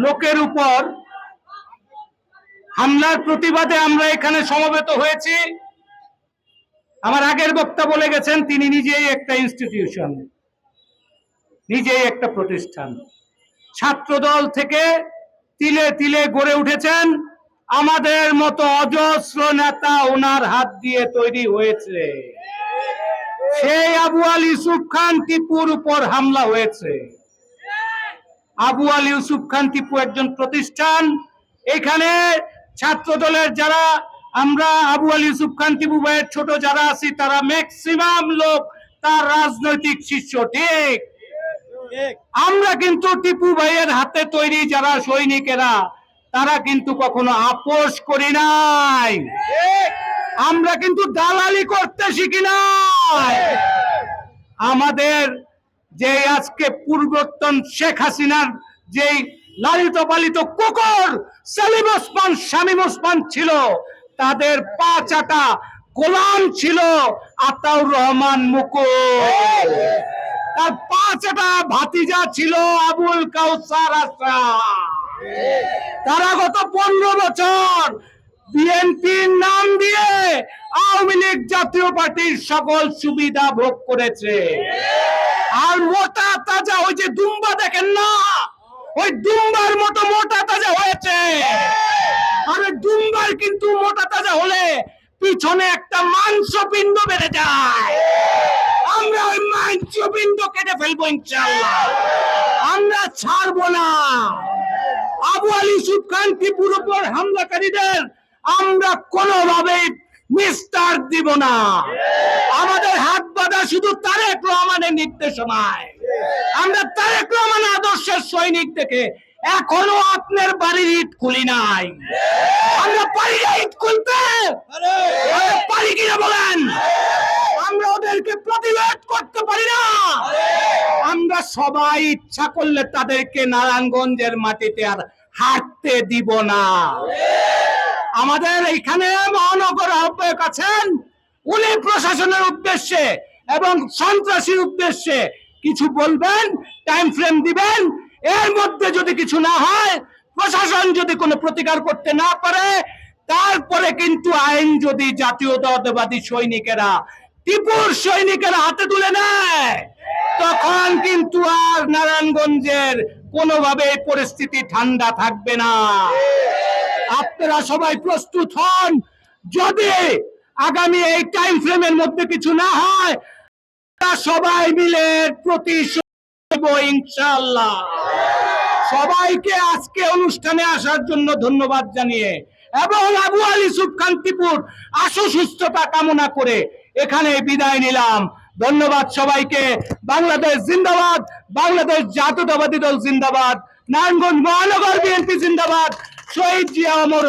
লোকের উপর হামলার প্রতিবাদে আমরা এখানে সমবেত হয়েছি। আমার আগের বক্তা বলে গেছেন তিনি নিজেই একটা ইনস্টিটিউশন, নিজেই একটা প্রতিষ্ঠান। ছাত্রদল থেকে তিলে তিলে গড়ে উঠেছেন। আমাদের মতো অজস্র নেতা ওনার হাত দিয়ে তৈরি হয়েছে। সেই আবু আল ইউসুফ খান টিপুর উপর হামলা হয়েছে। আবু আল ইউসুফ খান টিপু একজন প্রতিষ্ঠান। এখানে ছাত্র দলের যারা আমরা আবু আল ইউসুফ খান টিপু ভাইয়ের ছোট যারা আছি তারা ম্যাক্সিমাম লোক তার রাজনৈতিক শিষ্য। ঠিক, আমরা কিন্তু টিপু ভাইয়ের হাতে তৈরি যারা সৈনিকেরা তারা কিন্তু কখনো আপোষ করি নাই। আমরা কিন্তু দালালি করতে শিখি নাই। আমাদের যে আজকে পূর্বতন শেখ হাসিনার যে লালিত পালিত কুকুর সেলিম ওসমান, শামীম ওসমান ছিল, তাদের পা চাটা গোলাম ছিল আতাউর রহমান মুকুল, তার পা চাটা ভাতিজা ছিল আবুল কাউসার আশরাফ। তারা গত 15 বছর বিএনপির নাম দিয়ে আওয়ামী লীগ জাতীয় পার্টির সকল সুবিধা ভোগ করেছে। আর মোটা তাজা ওই যে দুম্বা দেখেন না, ওই দুম্বার মতো মোটা তাজা হয়েছে। আর দুম্বার কিন্তু মোটা তাজা হলে পিছনে একটা মাংসপিণ্ড বেড়ে যায়। আমরা ওই মাংসপিণ্ড কেটে ফেলবো ইনশাআল্লাহ, আমরা ছাড়বো না। আবু আল ইউসুফ খান টিপুর উপর হামলাকারীদের আমরা কোনোভাবেই নিস্তার দিব না। আমাদের হাত বাঁধা শুধু তারেক রহমানের নির্দেশনায়। আমরা তারেক রহমান আদর্শের সৈনিক থেকে এখনো আপনার বাড়ির ইট খুলি নাই। আমরা পারি না ইট খুলতে, পারি কিনা বলেন? আমরা ওদেরকে প্রতিরোধ করতে পারি না। আমরা সবাই ইচ্ছা করলে তাদেরকে নারায়ণগঞ্জের মাটিতে আর হাঁটতে দিব না। আমাদের এখানে মহানগর আহ্বায়ক আছেন, উনি প্রশাসনের উদ্দেশ্যে এবং সন্ত্রাসীর উদ্দেশ্যে কিছু বলবেন, টাইম ফ্রেম দিবেন। এর মধ্যে যদি কিছু না হয়, প্রশাসন যদি কোনো প্রতিকার করতে না পারে, তারপরে কিন্তু আইন যদি জাতীয়তাবাদী সৈনিকেরা টিপুর সৈনিকেরা হাতে তুলে নেয়, তখন কিন্তু আর নারায়ণগঞ্জের কোনোভাবে পরিস্থিতি ঠান্ডা থাকবে না। আপনারা সবাই প্রস্তুত হন। যদি আগামী এই টাইম ফ্রেমের মধ্যে কিছু না হয়, সবাই মিলে প্রতিশোধ নেব ইনশাআল্লাহ। সবাইকে আজকে অনুষ্ঠানে আসার জন্য ধন্যবাদ জানিয়ে এবং আবু আল ইউসুফ খান টিপুর আশু সুস্থতা কামনা করে এখানে বিদায় নিলাম। ধন্যবাদ সবাইকে। বাংলাদেশ জিন্দাবাদ, বাংলাদেশ জাতীয়তাবাদী দল জিন্দাবাদ, নারায়ণগঞ্জ মহানগর বিএনপি জিন্দাবাদ, শহীদ জিয়া অমর।